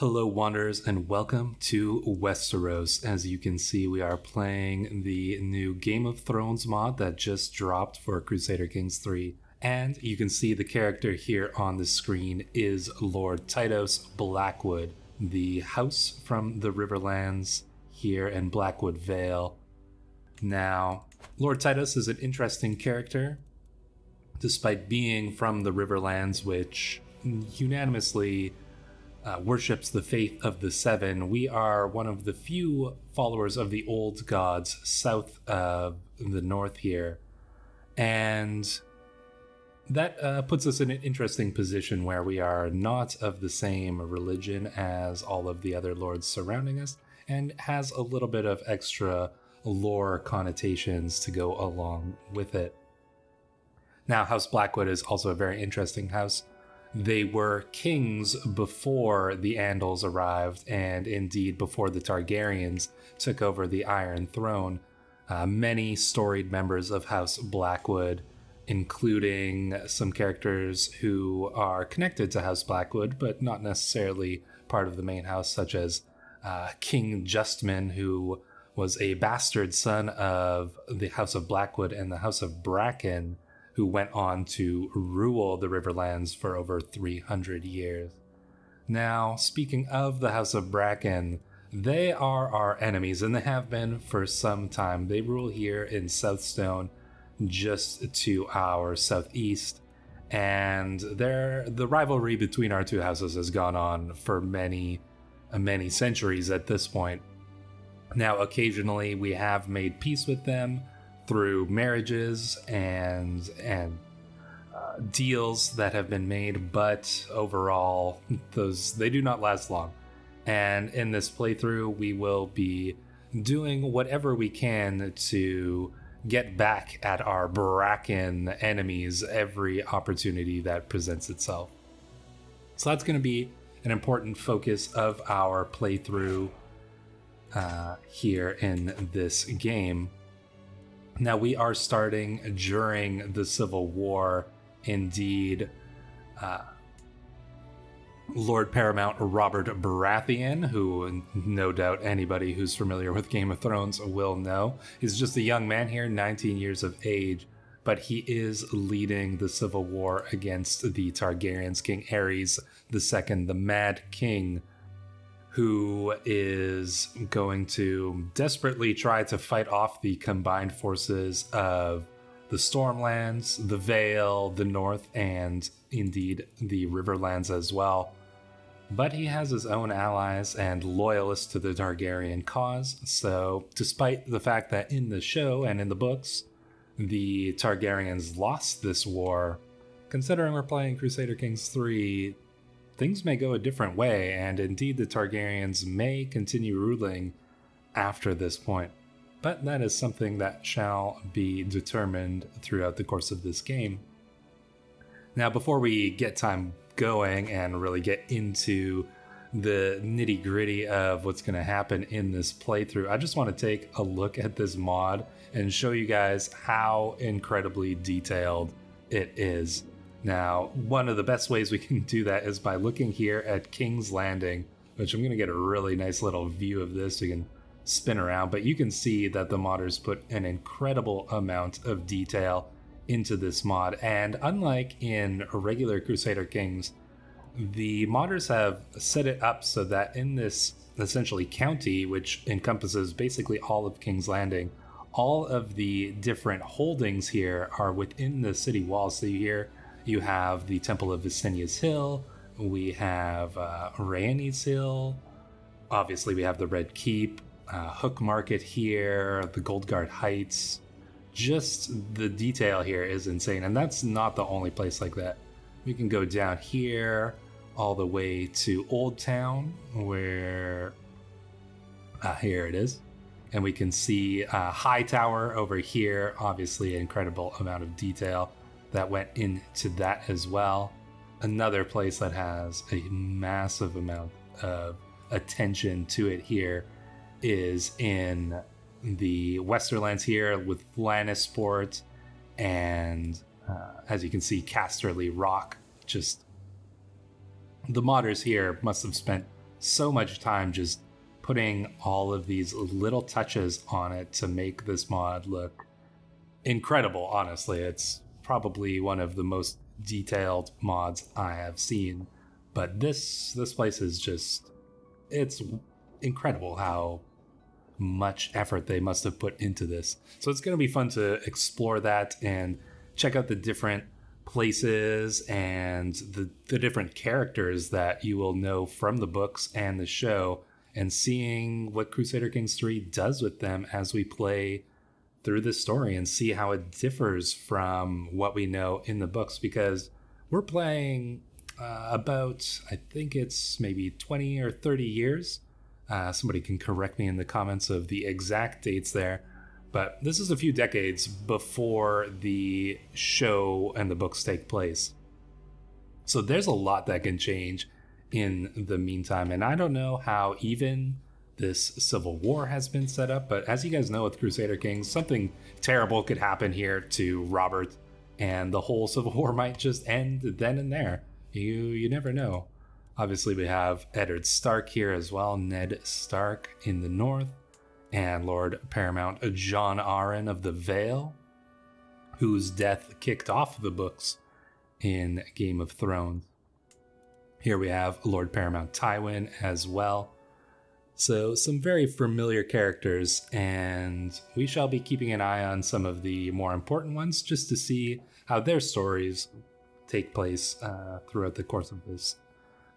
Hello, Wanderers, and welcome to Westeros. As you can see, we are playing the new Game of Thrones mod that just dropped for Crusader Kings 3. And you can see the character here on the screen is Lord Tytos Blackwood, the house from the Riverlands here in Blackwood Vale. Now, Lord Tytos is an interesting character, despite being from the Riverlands, which unanimously worships the faith of the Seven. We are one of the few followers of the old gods south of the north here. And that puts us in an interesting position where we are not of the same religion as all of the other lords surrounding us, and has a little bit of extra lore connotations to go along with it. Now, House Blackwood is also a very interesting house. They were kings before the Andals arrived, and indeed before the Targaryens took over the Iron Throne. Many storied members of House Blackwood, including some characters who are connected to House Blackwood, but not necessarily part of the main house, such as King Justman, who was a bastard son of the House of Blackwood and the House of Bracken, who went on to rule the Riverlands for over 300 years. Now, speaking of the House of Bracken, they are our enemies, and they have been for some time. They rule here in Southstone, just to our southeast, and the rivalry between our two houses has gone on for many centuries at this point. Now, occasionally we have made peace with them through marriages and deals that have been made, but overall they do not last long. And in this playthrough, we will be doing whatever we can to get back at our Bracken enemies every opportunity that presents itself. So that's going to be an important focus of our playthrough here in this game. Now, we are starting during the Civil War. Indeed, Lord Paramount Robert Baratheon, who no doubt anybody who's familiar with Game of Thrones will know, is just a young man here, 19 years of age, but he is leading the Civil War against the Targaryens, King Aerys II, the Mad King, who is going to desperately try to fight off the combined forces of the Stormlands, the Vale, the North, and indeed the Riverlands as well. But he has his own allies and loyalists to the Targaryen cause, so despite the fact that in the show and in the books, the Targaryens lost this war, considering we're playing Crusader Kings 3, things may go a different way, and indeed the Targaryens may continue ruling after this point. But that is something that shall be determined throughout the course of this game. Now, before we get time going and really get into the nitty-gritty of what's going to happen in this playthrough, I just want to take a look at this mod and show you guys how incredibly detailed it is. Now, one of the best ways we can do that is by looking here at King's Landing, which I'm going to get a really nice little view of this. You can spin around, but you can see that the modders put an incredible amount of detail into this mod. And unlike in regular Crusader Kings, the modders have set it up so that in this essentially county, which encompasses basically all of King's Landing, all of the different holdings here are within the city walls. So you have the Temple of Visenia's Hill, we have Rhaenys Hill, obviously we have the Red Keep, Hook Market here, the Goldguard Heights. Just the detail here is insane, and that's not the only place like that. We can go down here all the way to Old Town, where here it is, and we can see High Tower over here. Obviously an incredible amount of detail that went into that as well. Another place that has a massive amount of attention to it here is in the Westerlands here with Lannisport and as you can see, Casterly Rock. Just the modders here must have spent so much time just putting all of these little touches on it to make this mod look incredible. Honestly, it's probably one of the most detailed mods I have seen. But this place is just, it's incredible how much effort they must have put into this. So it's going to be fun to explore that and check out the different places and the different characters that you will know from the books and the show, and seeing what Crusader Kings 3 does with them as we play through the story and see how it differs from what we know in the books, because we're playing about, I think it's maybe 20 or 30 years. Somebody can correct me in the comments of the exact dates there, but this is a few decades before the show and the books take place. So there's a lot that can change in the meantime, and I don't know how even this civil war has been set up, but as you guys know with Crusader Kings, something terrible could happen here to Robert, and the whole civil war might just end then and there. You never know. Obviously, we have Eddard Stark here as well, Ned Stark in the north, and Lord Paramount Jon Arryn of the Vale, whose death kicked off the books in Game of Thrones. Here we have Lord Paramount Tywin as well. So some very familiar characters, and we shall be keeping an eye on some of the more important ones just to see how their stories take place throughout the course of this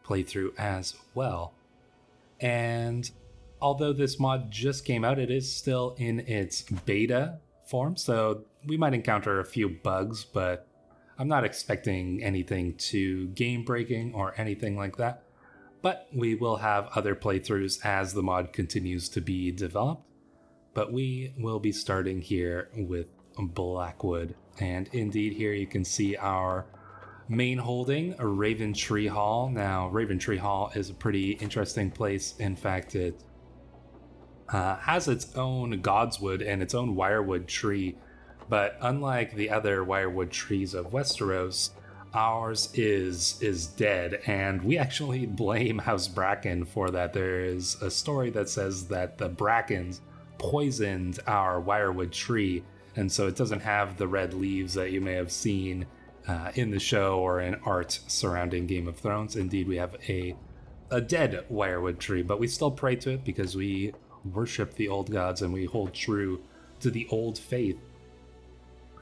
playthrough as well. And although this mod just came out, it is still in its beta form, so we might encounter a few bugs, but I'm not expecting anything too game breaking or anything like that. But we will have other playthroughs as the mod continues to be developed. But we will be starting here with Blackwood, and indeed here you can see our main holding, a Raven Tree Hall. Now, Raven Tree Hall is a pretty interesting place. In fact, it has its own godswood and its own wirewood tree, but unlike the other wirewood trees of Westeros, ours is dead, and we actually blame House Bracken for that. There is a story that says that the Brackens poisoned our wirewood tree, and so it doesn't have the red leaves that you may have seen in the show or in art surrounding Game of Thrones. Indeed, we have a dead wirewood tree, but we still pray to it because we worship the old gods and we hold true to the old faith.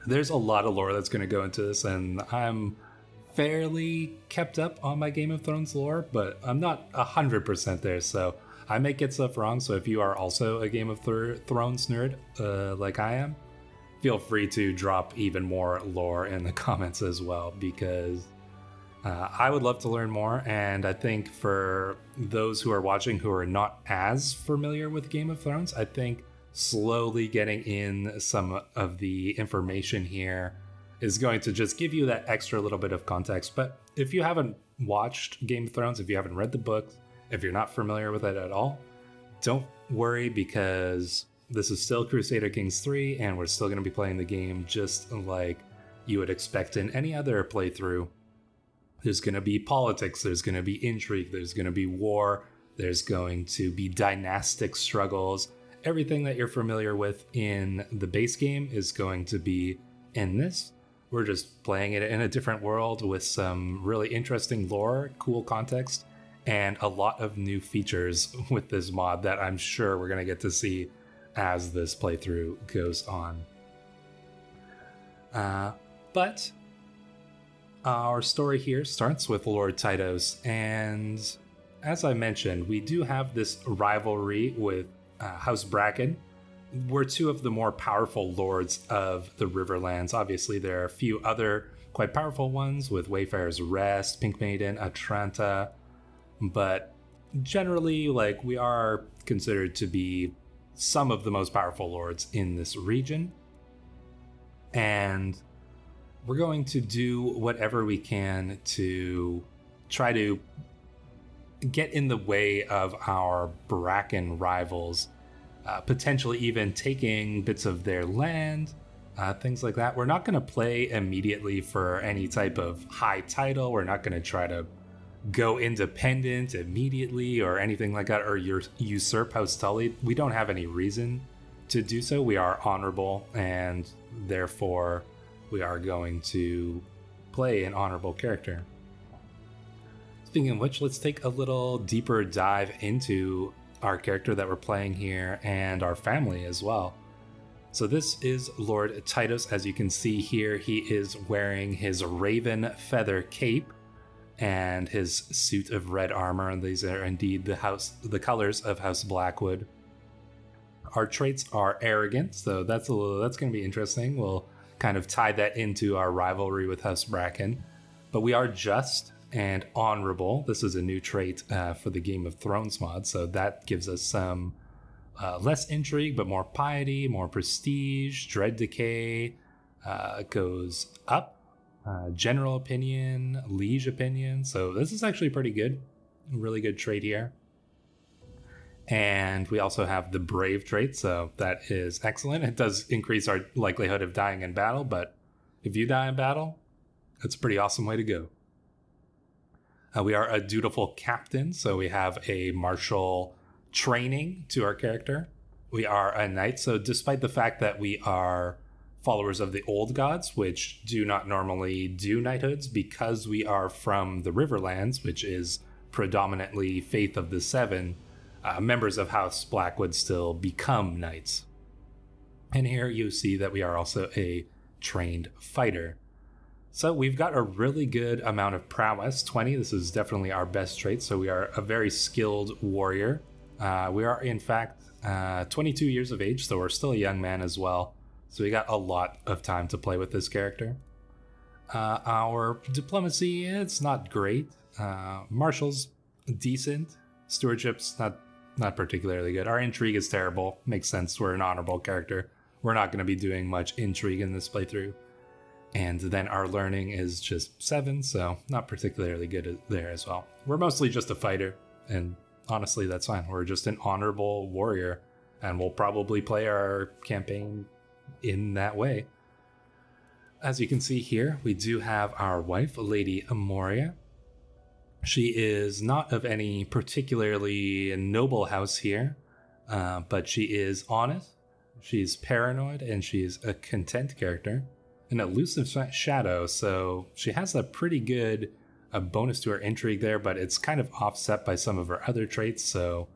There's a lot of lore that's going to go into this, and I'm fairly kept up on my Game of Thrones lore, but I'm not 100% there, so I may get stuff wrong. So if you are also a Game of Thrones nerd like I am, feel free to drop even more lore in the comments as well, because I would love to learn more. And I think for those who are watching who are not as familiar with Game of Thrones, I think slowly getting in some of the information here is going to just give you that extra little bit of context. But if you haven't watched Game of Thrones, if you haven't read the books, if you're not familiar with it at all, don't worry, because this is still Crusader Kings 3, and we're still going to be playing the game just like you would expect in any other playthrough. There's going to be politics, there's going to be intrigue, there's going to be war, there's going to be dynastic struggles. Everything that you're familiar with in the base game is going to be in this. We're just playing it in a different world with some really interesting lore, cool context, and a lot of new features with this mod that I'm sure we're going to get to see as this playthrough goes on. But our story here starts with Lord Tytos, and as I mentioned, we do have this rivalry with House Bracken. We're two of the more powerful lords of the Riverlands. Obviously, there are a few other quite powerful ones with Wayfarer's Rest, Pink Maiden, Atranta, but generally, like, we are considered to be some of the most powerful lords in this region. And we're going to do whatever we can to try to get in the way of our Bracken rivals, potentially even taking bits of their land, things like that. We're not going to play immediately for any type of high title. We're not going to try to go independent immediately or anything like that, or usurp House Tully. We don't have any reason to do so. We are honorable, and therefore we are going to play an honorable character. Speaking of which, let's take a little deeper dive into our character that we're playing here and our family as well. So this is Lord Tytos. As you can see here, he is wearing his raven feather cape and his suit of red armor, and these are indeed the colors of House Blackwood. Our traits are arrogant, so that's going to be interesting. We'll kind of tie that into our rivalry with House Bracken. But we are just and honorable. This is a new trait for the Game of Thrones mod, so that gives us some less intrigue, but more piety, more prestige. Dread decay goes up. General opinion, liege opinion. So this is actually pretty good. Really good trait here. And we also have the brave trait, so that is excellent. It does increase our likelihood of dying in battle, but if you die in battle, that's a pretty awesome way to go. We are a dutiful captain, so we have a martial training to our character. We are a knight, so despite the fact that we are followers of the old gods, which do not normally do knighthoods, because we are from the Riverlands, which is predominantly Faith of the Seven, members of House Blackwood still become knights. And here you see that we are also a trained fighter. So we've got a really good amount of prowess, 20. This is definitely our best trait, so we are a very skilled warrior. We are, in fact, 22 years of age, so we're still a young man as well. So we got a lot of time to play with this character. Our diplomacy, it's not great. Martial's decent. Stewardship's not particularly good. Our intrigue is terrible. Makes sense. We're an honorable character. We're not going to be doing much intrigue in this playthrough. And then our learning is just 7, so not particularly good there as well. We're mostly just a fighter, and honestly, that's fine. We're just an honorable warrior, and we'll probably play our campaign in that way. As you can see here, we do have our wife, Lady Amoria. She is not of any particularly noble house here, but she is honest, she's paranoid, and she's a content character. An elusive shadow, so she has a pretty good bonus to her intrigue there, but it's kind of offset by some of her other traits, so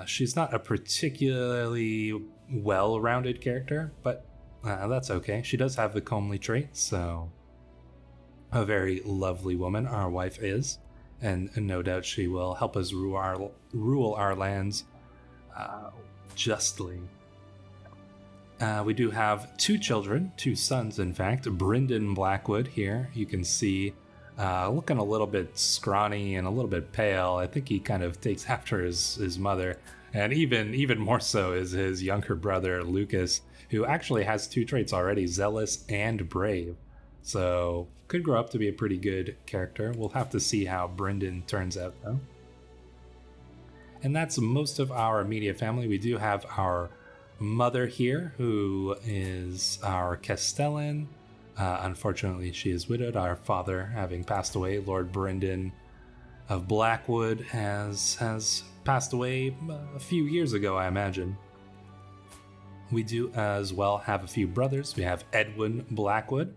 she's not a particularly well-rounded character, but that's okay. She does have the comely trait, so a very lovely woman our wife is, and no doubt she will help us rule our lands justly. We do have 2 children, 2 sons in fact. Brynden Blackwood here, you can see looking a little bit scrawny and a little bit pale. I think he kind of takes after his mother, and even more so is his younger brother Lucas, who actually has 2 traits already, zealous and brave. So could grow up to be a pretty good character. We'll have to see how Brynden turns out though. And that's most of our immediate family. We do have our mother here, who is our Castellan. Unfortunately, she is widowed, our father having passed away. Lord Brynden of Blackwood has passed away a few years ago, I imagine. We do as well have a few brothers. We have Edwin Blackwood.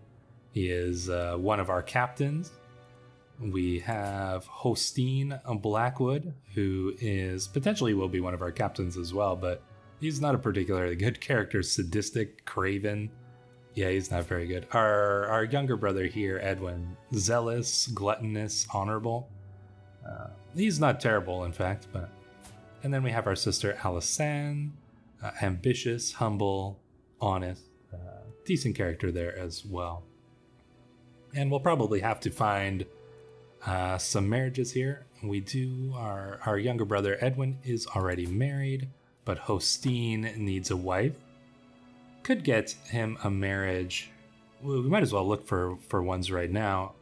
He is one of our captains. We have Hostine Blackwood, who is potentially will be one of our captains as well, but he's not a particularly good character. Sadistic, craven. Yeah, he's not very good. Our younger brother here, Edwin, zealous, gluttonous, honorable. He's not terrible, in fact, but... And then we have our sister, Alysanne, ambitious, humble, honest, decent character there as well. And we'll probably have to find some marriages here. We do, our younger brother, Edwin, is already married, but Hostine needs a wife. Could get him a marriage. Well, we might as well look for ones right now.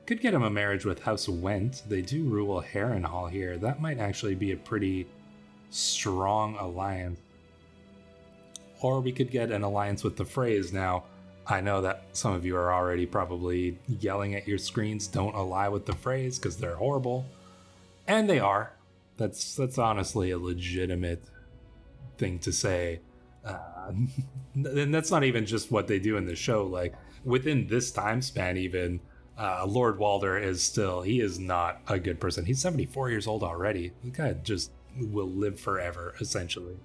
Could get him a marriage with House Went. They do rule Harrenhal here. That might actually be a pretty strong alliance. Or we could get an alliance with the Freys. Now, I know that some of you are already probably yelling at your screens, don't ally with the phrase, because they're horrible. And they are. That's honestly a legitimate thing to say. And that's not even just what they do in the show. Like, within this time span, even, Lord Walder he is not a good person. He's 74 years old already. The guy just will live forever, essentially.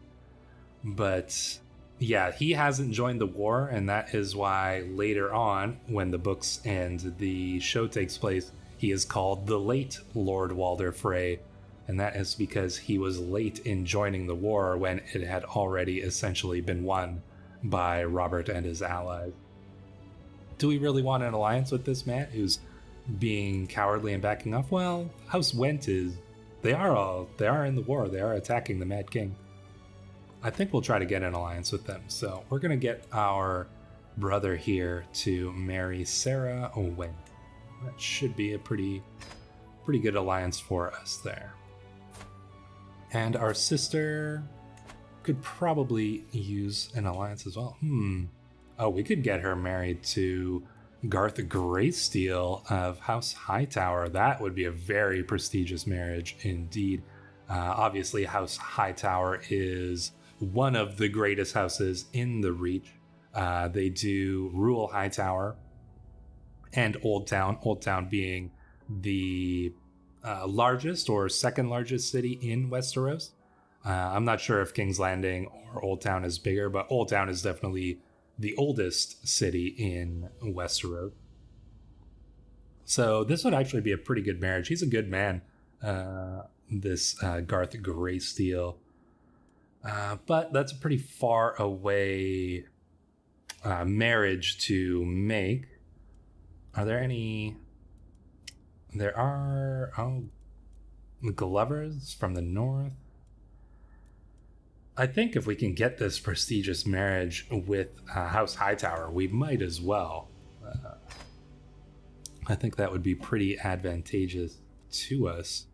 But yeah, he hasn't joined the war, and that is why later on, when the books and the show takes place, he is called the late Lord Walder Frey, and that is because he was late in joining the war when it had already essentially been won by Robert and his allies. Do we really want an alliance with this man who's being cowardly and backing off? Well, House Went is... They are in the war. They are attacking the Mad King. I think we'll try to get an alliance with them. So we're going to get our brother here to marry Sarah Went. That should be a pretty good alliance for us there. And our sister could probably use an alliance as well. Oh, we could get her married to Garth Greysteel of House Hightower. That would be a very prestigious marriage indeed. Obviously, House Hightower is one of the greatest houses in the Reach. They do rule Hightower and Old Town. Old Town being the largest or second largest city in Westeros. I'm not sure if King's Landing or Old Town is bigger, but Old Town is definitely the oldest city in Westeros. So this would actually be a pretty good marriage. He's a good man, this Garth Greysteel. But that's a pretty far away marriage to make. Are there any... There are... Oh, Glovers from the north. I think if we can get this prestigious marriage with House Hightower, we might as well. I think that would be pretty advantageous to us.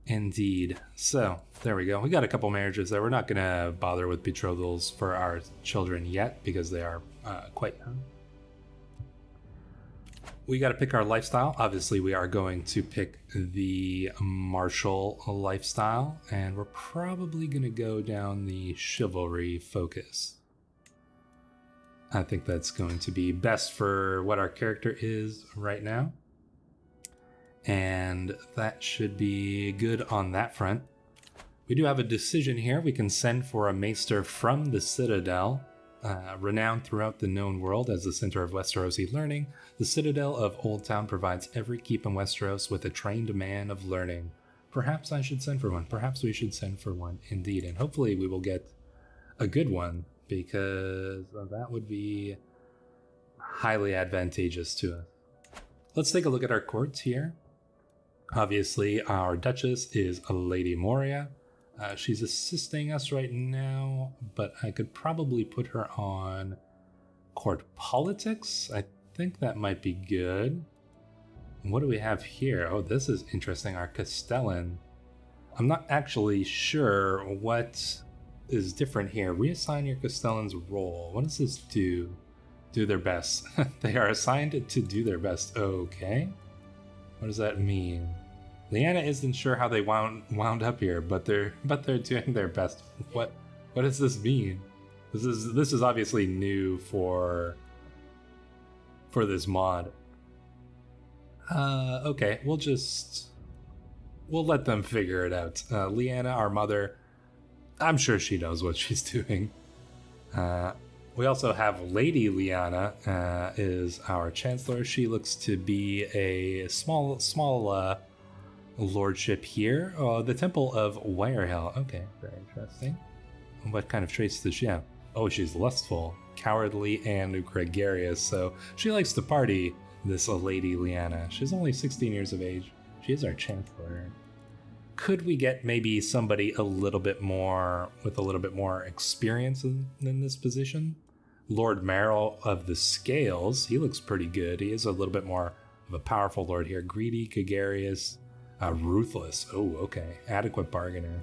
Indeed. So, there we go. We got a couple marriages there. We're not going to bother with betrothals for our children yet because they are quite young. We got to pick our lifestyle. Obviously, we are going to pick the martial lifestyle, and we're probably going to go down the chivalry focus. I think that's going to be best for what our character is right now. And that should be good on that front. We do have a decision here. We can send for a maester from the Citadel, renowned throughout the known world as the center of Westerosi learning. The Citadel of Old Town provides every keep in Westeros with a trained man of learning. Perhaps I should send for one. Perhaps we should send for one indeed. And hopefully we will get a good one, because that would be highly advantageous to us. Let's take a look at our courts here. Obviously, our Duchess is Lady Moria. She's assisting us right now, but I could probably put her on court politics. I think that might be good. What do we have here? Oh, this is interesting. Our Castellan. I'm not actually sure what is different here. Reassign your Castellan's role. What does this do? Do their best. They are assigned to do their best. Okay. What does that mean? Lyanna isn't sure how they wound up here, but they're doing their best. What does this mean? This is obviously new for this mod. Okay, we'll let them figure it out. Lyanna, our mother, I'm sure she knows what she's doing. We also have Lady Lyanna is our Chancellor. She looks to be a small lordship here. The Temple of Wirehill. Okay, very interesting. What kind of traits does she have? Oh, she's lustful, cowardly, and gregarious. So she likes to party, this Lady Lyanna. She's only 16 years of age. She is our Chancellor. Could we get maybe somebody with a little bit more experience in this position? Lord Merrill of the Scales. He looks pretty good. He is a little bit more of a powerful lord here. Greedy, gregarious, ruthless. Oh, okay. Adequate bargainer.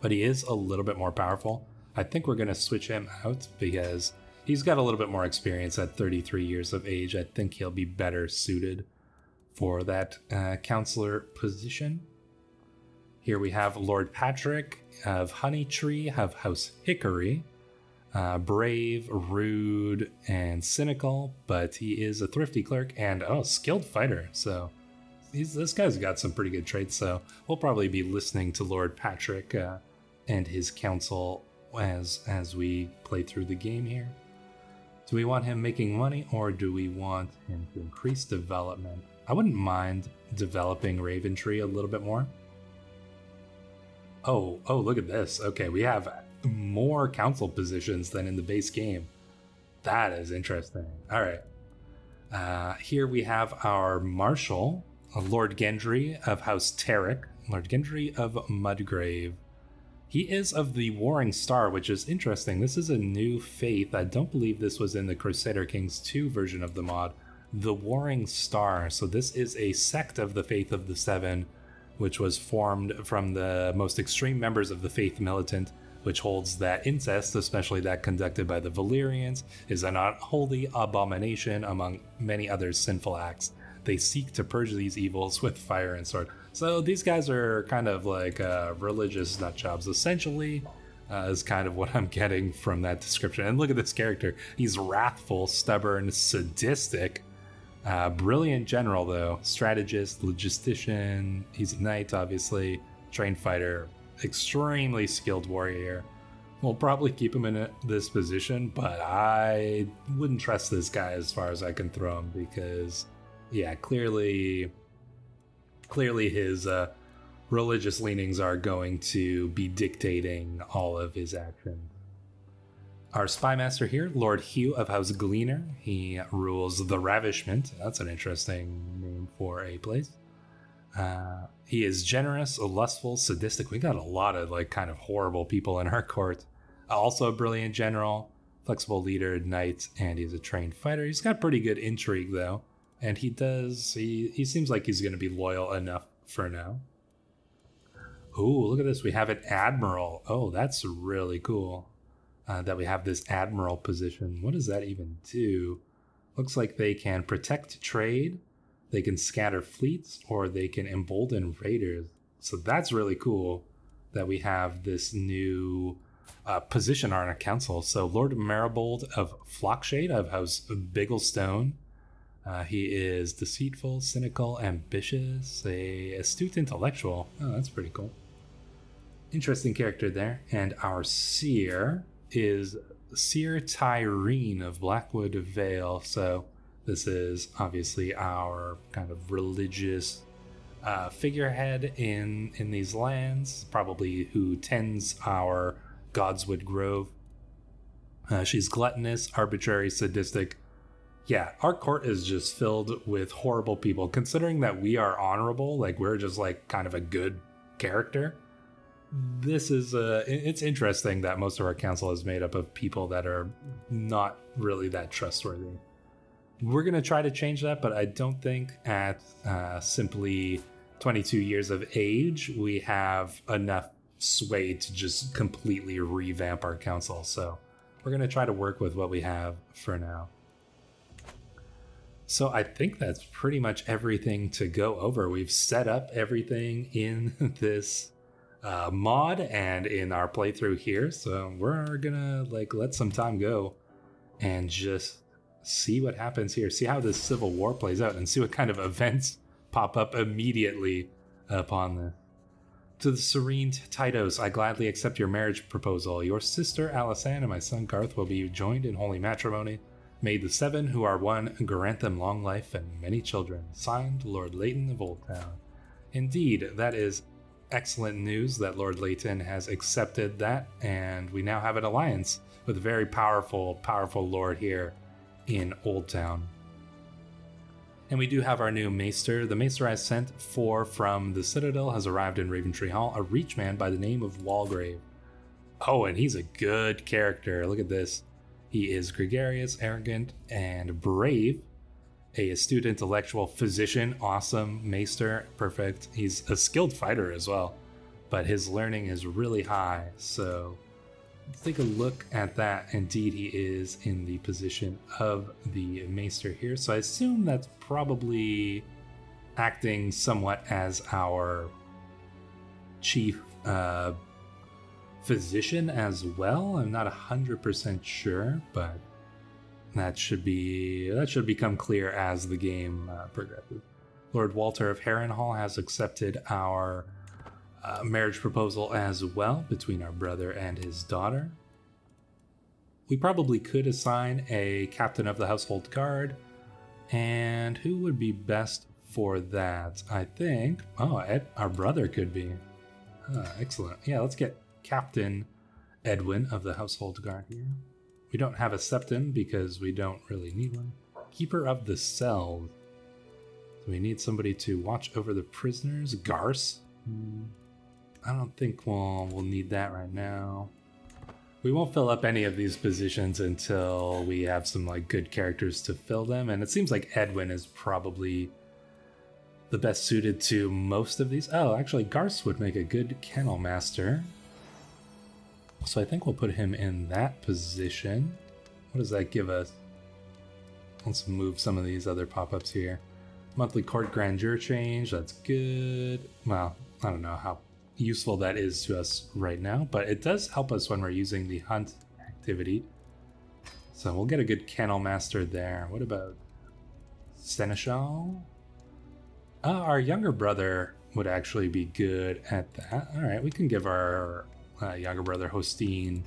But he is a little bit more powerful. I think we're going to switch him out because he's got a little bit more experience at 33 years of age. I think he'll be better suited for that counselor position. Here we have Lord Patrick of Honeytree, of House Hickory. Brave, rude, and cynical, but he is a thrifty clerk and skilled fighter. So this guy's got some pretty good traits. So we'll probably be listening to Lord Patrick and his council as we play through the game here. Do we want him making money, or do we want him to increase development? I wouldn't mind developing Raventree a little bit more. Oh, look at this. Okay, we have more council positions than in the base game. That is interesting. All right. Here we have our Marshal, Lord Gendry of House Tarek, Lord Gendry of Mudgrave. He is of the Warring Star, which is interesting. This is a new faith. I don't believe this was in the Crusader Kings 2 version of the mod. The Warring Star. So this is a sect of the Faith of the Seven, which was formed from the most extreme members of the Faith Militant, which holds that incest, especially that conducted by the Valyrians, is an unholy abomination among many other sinful acts. They seek to purge these evils with fire and sword. So these guys are kind of like religious nutjobs, essentially, is kind of what I'm getting from that description. And look at this character. He's wrathful, stubborn, sadistic, brilliant general, though. Strategist, logistician. He's a knight, obviously. Trained fighter. Extremely skilled warrior. We'll probably keep him in this position, but I wouldn't trust this guy as far as I can throw him because, yeah, clearly his religious leanings are going to be dictating all of his actions. Our spy master here, Lord Hugh of House Gleaner. He rules the Ravishment. That's an interesting name for a place. He is generous, lustful, sadistic. We got a lot of like kind of horrible people in our court. Also a brilliant general, flexible leader, knight, and he's a trained fighter. He's got pretty good intrigue though, and he seems like he's going to be loyal enough for now. Ooh, look at this. We have an admiral. Oh, that's really cool that we have this admiral position. What does that even do? Looks like they can protect trade. They can scatter fleets, or they can embolden raiders. So that's really cool that we have this new position on our council. So Lord Maribold of Flockshade of House Bigglestone. He is deceitful, cynical, ambitious, a astute intellectual. Oh, that's pretty cool. Interesting character there. And our seer is Seer Tyrene of Blackwood Vale. So this is obviously our kind of religious figurehead in these lands, probably who tends our Godswood Grove. She's gluttonous, arbitrary, sadistic. Yeah, our court is just filled with horrible people. Considering that we are honorable, like we're just like kind of a good character. This is it's interesting that most of our council is made up of people that are not really that trustworthy. We're going to try to change that, but I don't think at simply 22 years of age, we have enough sway to just completely revamp our council. So we're going to try to work with what we have for now. So I think that's pretty much everything to go over. We've set up everything in this mod and in our playthrough here. So we're going to like let some time go and just see what happens here, see how this civil war plays out, and see what kind of events pop up immediately upon this. To the serene Tytos, I gladly accept your marriage proposal. Your sister Alisanne and my son Garth will be joined in holy matrimony. May the seven who are one grant them long life and many children. Signed, Lord Leighton of Oldtown. Indeed, that is excellent news that Lord Leighton has accepted that, and we now have an alliance with a very powerful lord here in Old Town. And we do have our new maester. The maester I sent for from the Citadel has arrived in Raventree Hall, a reachman by the name of Walgrave. Oh, and he's a good character. Look at this. He is gregarious, arrogant, and brave. A astute intellectual, physician, awesome, maester, perfect. He's a skilled fighter as well, but his learning is really high, so Let's take a look at that. Indeed, he is in the position of the maester here. So I assume that's probably acting somewhat as our chief physician as well. I'm not 100% sure, but that should become clear as the game progresses. Lord Walter of Harrenhal has accepted our marriage proposal as well between our brother and his daughter. We probably could assign a captain of the household guard, and who would be best for that? I think, our brother could be. Excellent. Yeah, let's get Captain Edwin of the household guard here. We don't have a septon because we don't really need one. Keeper of the cells. So we need somebody to watch over the prisoners. Garce. I don't think we'll need that right now. We won't fill up any of these positions until we have some good characters to fill them, and it seems like Edwin is probably the best suited to most of these. Oh, actually, Garce would make a good kennel master. So I think we'll put him in that position. What does that give us? Let's move some of these other pop-ups here. Monthly court grandeur change, that's good. Well, I don't know how useful that is to us right now, but it does help us when we're using the hunt activity. So we'll get a good kennel master there. What about Seneschal? Our younger brother would actually be good at that. All right, we can give our younger brother Hostine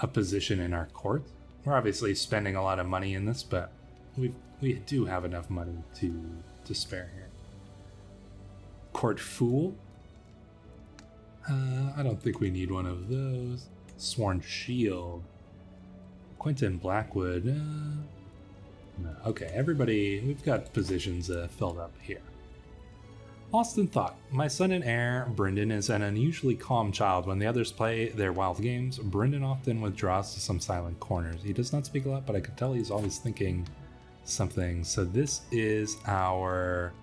a position in our court. We're obviously spending a lot of money in this, but we do have enough money to spare here. Court Fool. I don't think we need one of those. Sworn Shield. Quentin Blackwood. No. Okay, everybody, we've got positions filled up here. Lost in thought. My son and heir, Brendan, is an unusually calm child. When the others play their wild games, Brendan often withdraws to some silent corners. He does not speak a lot, but I can tell he's always thinking something. So this is our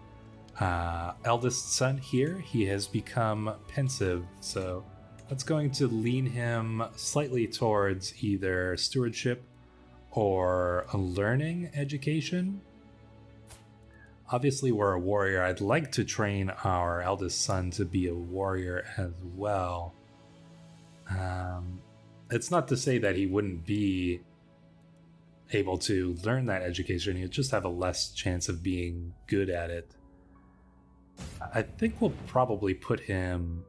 eldest son here. He has become pensive, so that's going to lean him slightly towards either stewardship or a learning education. Obviously, we're a warrior. I'd like to train our eldest son to be a warrior as well. It's not to say that he wouldn't be able to learn that education. He'd just have a less chance of being good at it. I think we'll probably put him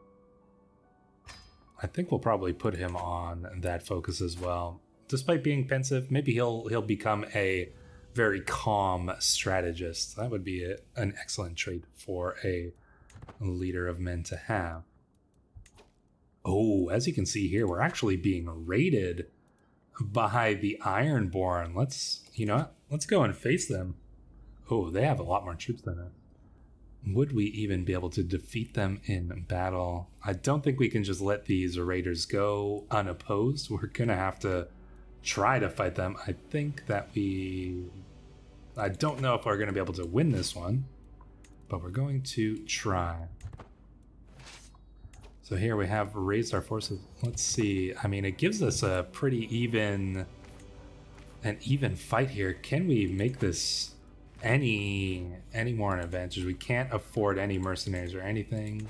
on that focus as well. Despite being pensive, maybe he'll become a very calm strategist. That would be an excellent trait for a leader of men to have. Oh, as you can see here, we're actually being raided by the Ironborn. Let's go and face them. Oh, they have a lot more troops than us. Would we even be able to defeat them in battle? I don't think we can just let these raiders go unopposed. We're gonna have to try to fight them. I don't know if we're gonna be able to win this one, but we're going to try. So here we have raised our forces. Let's see. I mean, it gives us a pretty even fight here. Can we make this any more an advantage? We can't afford any mercenaries or anything.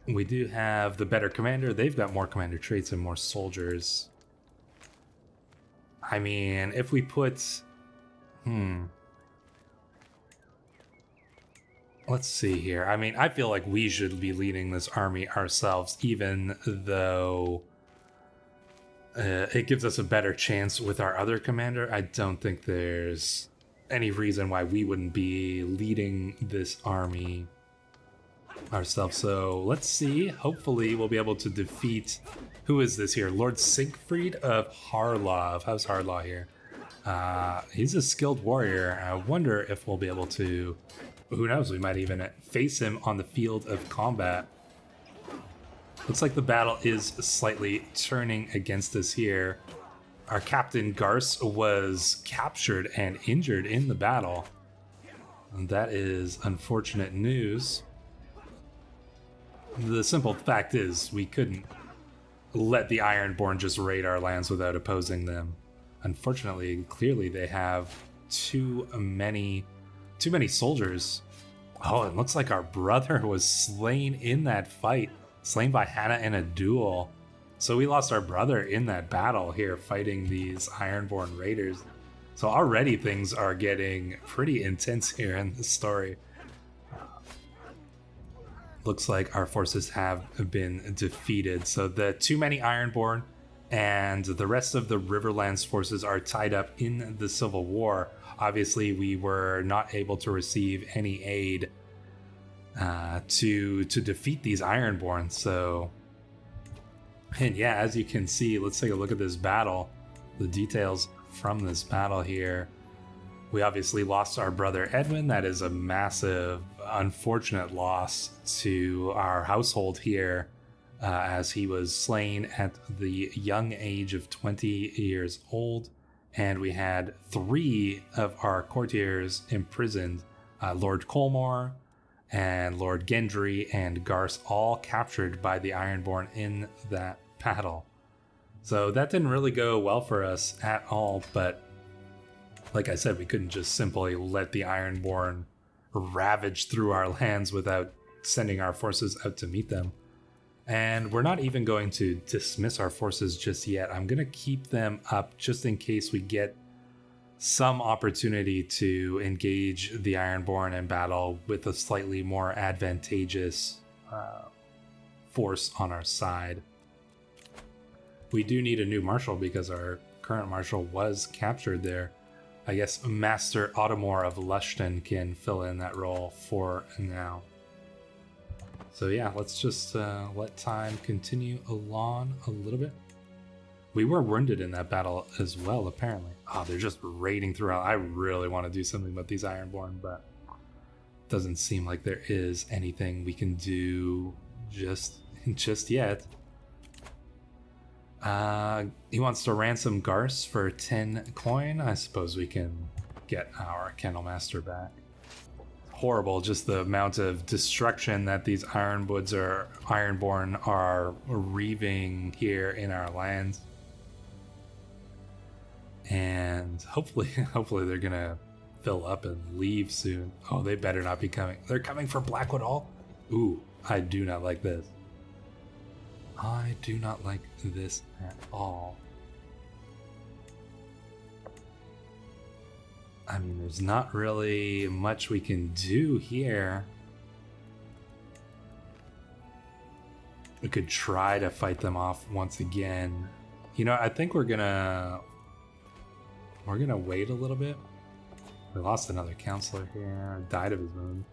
We do have the better commander. They've got more commander traits and more soldiers. I mean, if we put let's see here. I mean, I feel like we should be leading this army ourselves, even though it gives us a better chance with our other commander. I don't think there's any reason why we wouldn't be leading this army ourselves. So let's see. Hopefully we'll be able to defeat, who is this here? Lord Siegfried of Harlaw, of House Harlaw here. He's a skilled warrior. I wonder if we'll be able to, who knows, we might even face him on the field of combat. Looks like the battle is slightly turning against us here. Our captain Garce was captured and injured in the battle. And that is unfortunate news. The simple fact is we couldn't let the Ironborn just raid our lands without opposing them. Unfortunately, clearly they have too many soldiers. Oh, it looks like our brother was slain in that fight, slain by Hannah in a duel. So we lost our brother in that battle here fighting these Ironborn raiders. So already things are getting pretty intense here in this story. Looks like our forces have been defeated. So the too many Ironborn and the rest of the Riverlands forces are tied up in the Civil War. Obviously, we were not able to receive any aid to defeat these Ironborn. So, and yeah, as you can see, let's take a look at this battle. The details from this battle here. We obviously lost our brother Edwin. That is a massive, unfortunate loss to our household here, as he was slain at the young age of 20 years old. And we had 3 of our courtiers imprisoned, Lord Colmore and Lord Gendry and Garce, all captured by the Ironborn in that battle. So that didn't really go well for us at all, but like I said, we couldn't just simply let the Ironborn ravage through our lands without sending our forces out to meet them. And we're not even going to dismiss our forces just yet. I'm going to keep them up just in case we get some opportunity to engage the Ironborn in battle with a slightly more advantageous force on our side. We do need a new marshal because our current marshal was captured there. I guess Master Ottomore of Lushton can fill in that role for now. So yeah, let's just let time continue along a little bit. We were wounded in that battle as well, apparently. Oh, they're just raiding throughout. I really want to do something about these Ironborn, but doesn't seem like there is anything we can do just yet. He wants to ransom Garce for 10 coin. I suppose we can get our Kennelmaster back. Horrible, just the amount of destruction that these Ironborn are reaving here in our lands. And hopefully they're gonna fill up and leave soon. Oh, they better not be coming. They're coming for Blackwood Hall? Ooh, I do not like this. I do not like this at all. I mean, there's not really much we can do here. We could try to fight them off once again. You know, I think we're gonna wait a little bit. We lost another counselor here. Died of his wound.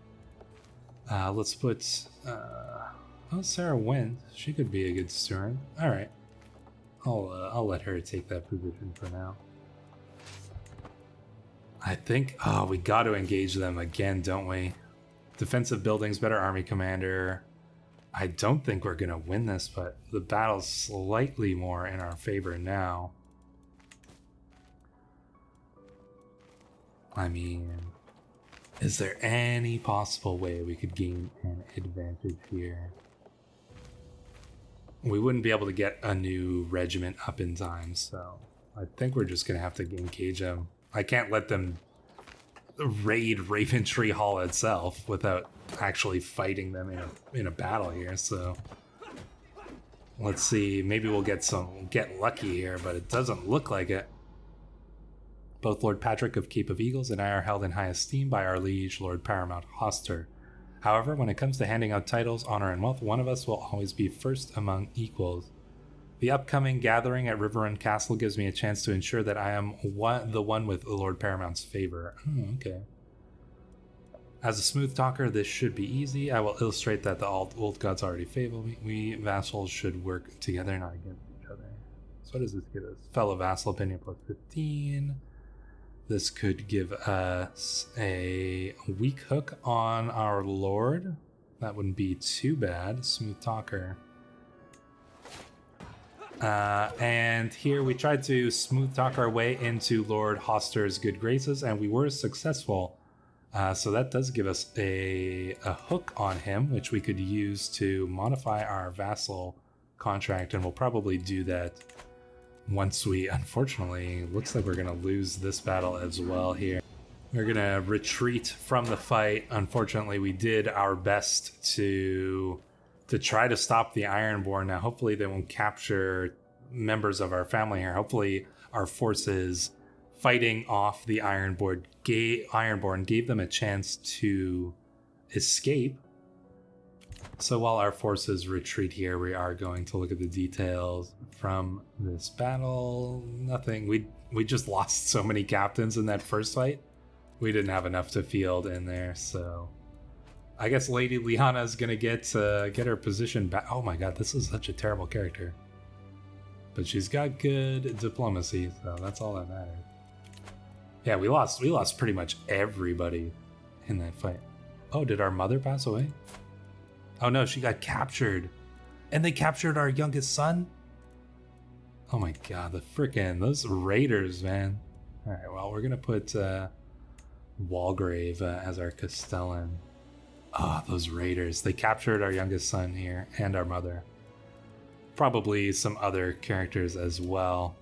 Let's put oh, Sarah went. She could be a good steward. All right, I'll let her take that position for now. I think, oh, we got to engage them again, don't we? Defensive buildings, better army commander. I don't think we're gonna win this, but the battle's slightly more in our favor now. I mean, is there any possible way we could gain an advantage here? We wouldn't be able to get a new regiment up in time, so I think we're just gonna have to engage them. I can't let them raid Raventree Hall itself without actually fighting them in a battle here, so let's see, maybe we'll get lucky here, but it doesn't look like it. Both Lord Patrick of Cape of Eagles and I are held in high esteem by our liege, Lord Paramount Hoster. However, when it comes to handing out titles, honor, and wealth, one of us will always be first among equals. The upcoming gathering at Riverrun Castle gives me a chance to ensure that I am the one with Lord Paramount's favor. Okay. As a smooth talker, this should be easy. I will illustrate that the old gods already favor me. We vassals should work together, not against each other. So what does this give us? Fellow vassal opinion plus 15. This could give us a weak hook on our lord. That wouldn't be too bad. Smooth talker. And here we tried to smooth talk our way into Lord Hoster's good graces, and we were successful. So that does give us a hook on him, which we could use to modify our vassal contract, and we'll probably do that once we, unfortunately, looks like we're going to lose this battle as well here. We're going to retreat from the fight. Unfortunately, we did our best to try to stop the Ironborn. Now, hopefully they won't capture members of our family here. Hopefully our forces fighting off the Ironborn gave them a chance to escape. So while our forces retreat here, we are going to look at the details from this battle. Nothing. We just lost so many captains in that first fight. We didn't have enough to field in there, so I guess Lady Lyanna is gonna get her position back. Oh my god, this is such a terrible character. But she's got good diplomacy, so that's all that matters. Yeah, we lost pretty much everybody in that fight. Oh, did our mother pass away? Oh no, she got captured. And they captured our youngest son? Oh my god, those raiders, man. Alright, well, we're gonna put Walgrave as our Castellan. Ah, oh, those raiders. They captured our youngest son here and our mother. Probably some other characters as well.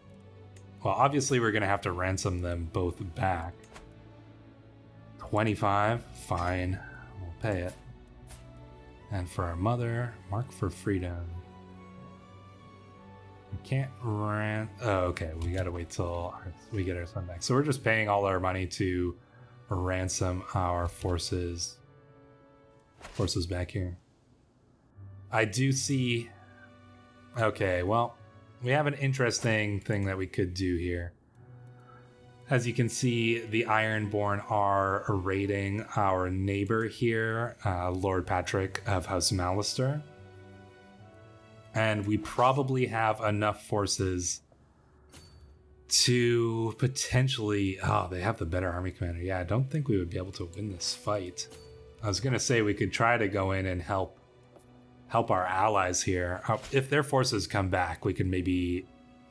Well, obviously we're going to have to ransom them both back. 25, fine. We'll pay it. And for our mother, mark for freedom. We can't rent... Oh, okay. We got to wait till we get our son back. So we're just paying all our money to ransom our forces back here. I do see... Okay, well, we have an interesting thing that we could do here. As you can see, the Ironborn are raiding our neighbor here, Lord Patrick of House Mallister. And we probably have enough forces to potentially... Oh, they have the better army commander. Yeah, I don't think we would be able to win this fight. I was going to say we could try to go in and help our allies here. If their forces come back, we can maybe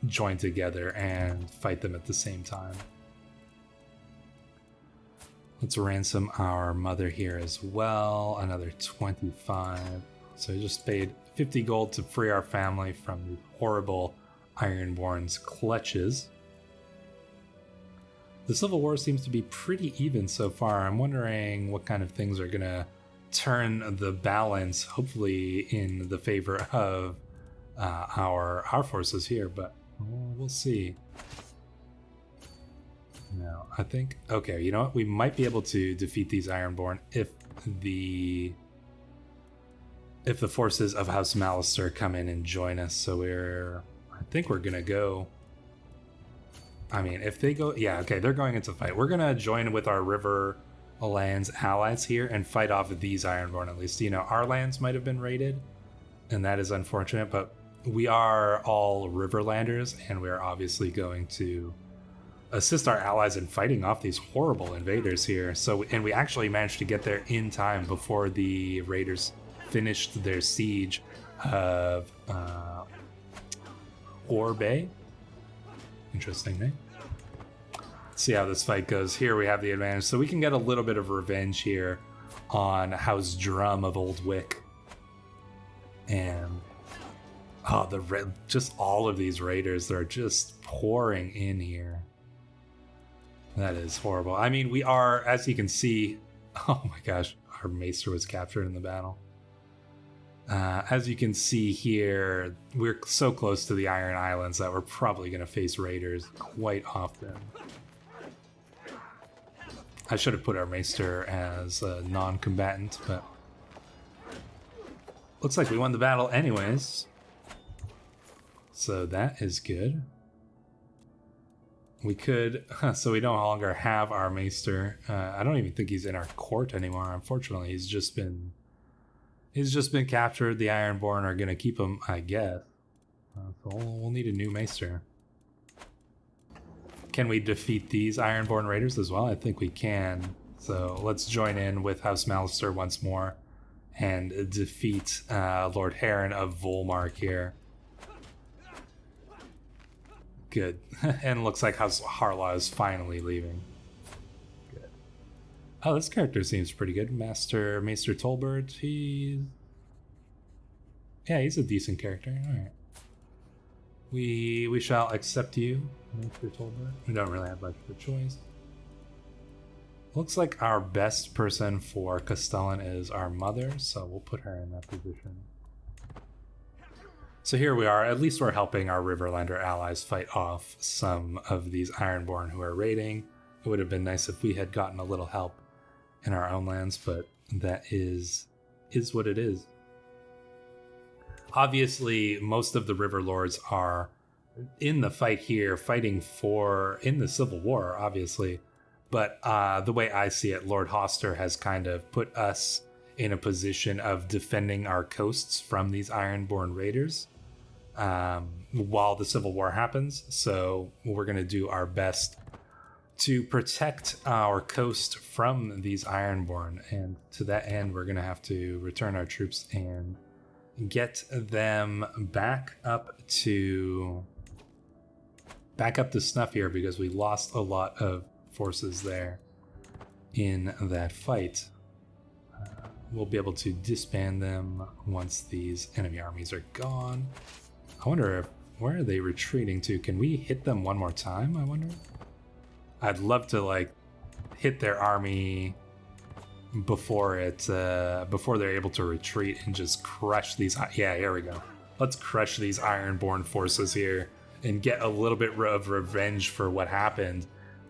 join together and fight them at the same time. Let's ransom our mother here as well. Another 25. So I just paid 50 gold to free our family from the horrible Ironborn's clutches. The Civil War seems to be pretty even so far. I'm wondering what kind of things are going to turn the balance, hopefully in the favor of our forces here, but we'll see. No, I think... Okay, you know what? We might be able to defeat these Ironborn if the forces of House Mallister come in and join us. So I think we're gonna go... I mean, if they go... Yeah, okay, they're going into fight. We're gonna join with our Riverlands allies here and fight off of these Ironborn at least. You know, our lands might have been raided, and that is unfortunate, but we are all Riverlanders, and we are obviously going to assist our allies in fighting off these horrible invaders here. So, and we actually managed to get there in time before the raiders finished their siege of Bay. Interesting name. Let's see how this fight goes. Here we have the advantage, so we can get a little bit of revenge here on House Drum of Old Wick. And just all of these raiders, they're just pouring in here. That is horrible. I mean, we are, as you can see, oh my gosh, our maester was captured in the battle. As you can see here, we're so close to the Iron Islands that we're probably going to face raiders quite often. I should have put our maester as a non-combatant, but looks like we won the battle anyways. So that is good. We could, so we no longer have our maester. I don't even think he's in our court anymore. Unfortunately, he's just been captured. The Ironborn are gonna keep him, I guess. So we'll need a new maester. Can we defeat these Ironborn raiders as well? I think we can. So let's join in with House Mallister once more and defeat Lord Heron of Volmark here. Good. And looks like House Harlaw is finally leaving. Good. Oh, this character seems pretty good. Maester Tolbert, Yeah, he's a decent character. All right. We shall accept you. We don't really have much of a choice. Looks like our best person for Castellan is our mother, so we'll put her in that position. So here we are. At least we're helping our Riverlander allies fight off some of these Ironborn who are raiding. It would have been nice if we had gotten a little help in our own lands, but that is what it is. Obviously, most of the River Lords are in the fight here, fighting in the Civil War, obviously. But the way I see it, Lord Hoster has kind of put us in a position of defending our coasts from these Ironborn raiders while the Civil War happens. So we're going to do our best to protect our coast from these Ironborn. And to that end, we're going to have to return our troops and get them back up to snuff here, because we lost a lot of forces there in that fight. We'll be able to disband them once these enemy armies are gone. I wonder where are they retreating to? Can we hit them one more time, I wonder? I'd love to like hit their army before they're able to retreat and just crush these. Yeah, here we go. Let's crush these Ironborn forces here and get a little bit of revenge for what happened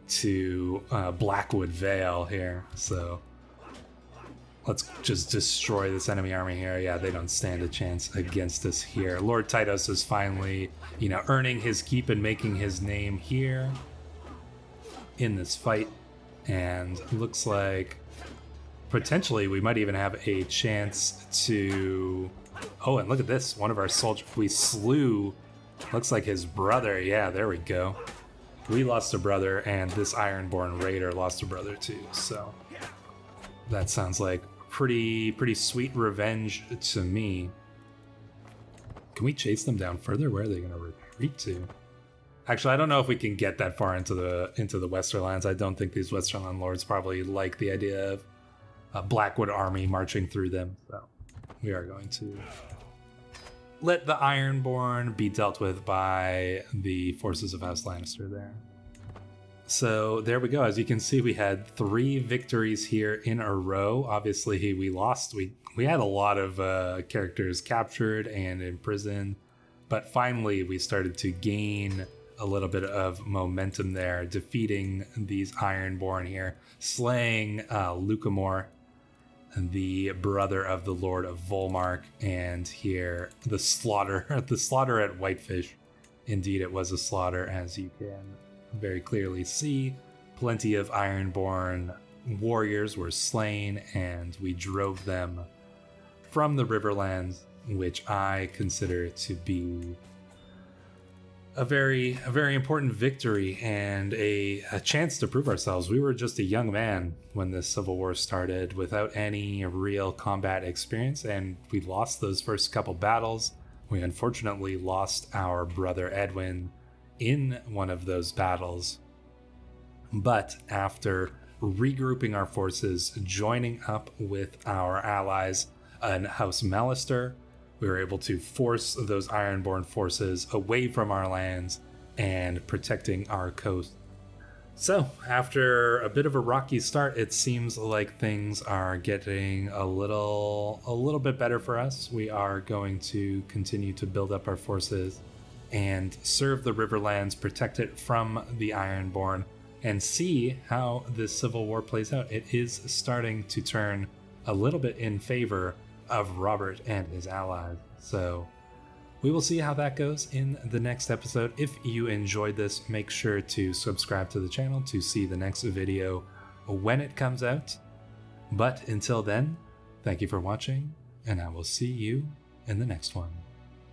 to Blackwood Vale here. So let's just destroy this enemy army here. Yeah, they don't stand a chance against us here. Lord Tytos is finally, earning his keep and making his name here in this fight. And looks like potentially we might even have a chance to... Oh, and look at this. One of our soldiers we slew, looks like his brother. Yeah, there we go. We lost a brother, and this Ironborn raider lost a brother too. So that sounds like pretty sweet revenge to me. Can we chase them down further? Where are they going to retreat to? Actually, I don't know if we can get that far into the Westerlands. I don't think these Westerland lords probably like the idea of a Blackwood army marching through them. So we are going to let the Ironborn be dealt with by the forces of House Lannister there. So there we go. As you can see, we had 3 victories here in a row. Obviously, we lost. We had a lot of characters captured and imprisoned, but finally we started to gain a little bit of momentum there, defeating these Ironborn here, slaying Lucamore, the brother of the Lord of Volmark, and here the slaughter at Whitefish. Indeed, it was a slaughter, as you can very clearly see. Plenty of Ironborn warriors were slain, and we drove them from the Riverlands, which I consider to be a very important victory and a chance to prove ourselves. We were just a young man when this Civil War started, without any real combat experience, and we lost those first couple battles. We unfortunately lost our brother Edwin in one of those battles, but after regrouping our forces, joining up with our allies in House Mallister, we were able to force those Ironborn forces away from our lands and protecting our coast. So, after a bit of a rocky start, it seems like things are getting a little bit better for us. We are going to continue to build up our forces and serve the Riverlands, protect it from the Ironborn, and see how this Civil War plays out. It is starting to turn a little bit in favor of Robert and his allies. So we will see how that goes in the next episode. If you enjoyed this, make sure to subscribe to the channel to see the next video when it comes out. But until then, thank you for watching, and I will see you in the next one.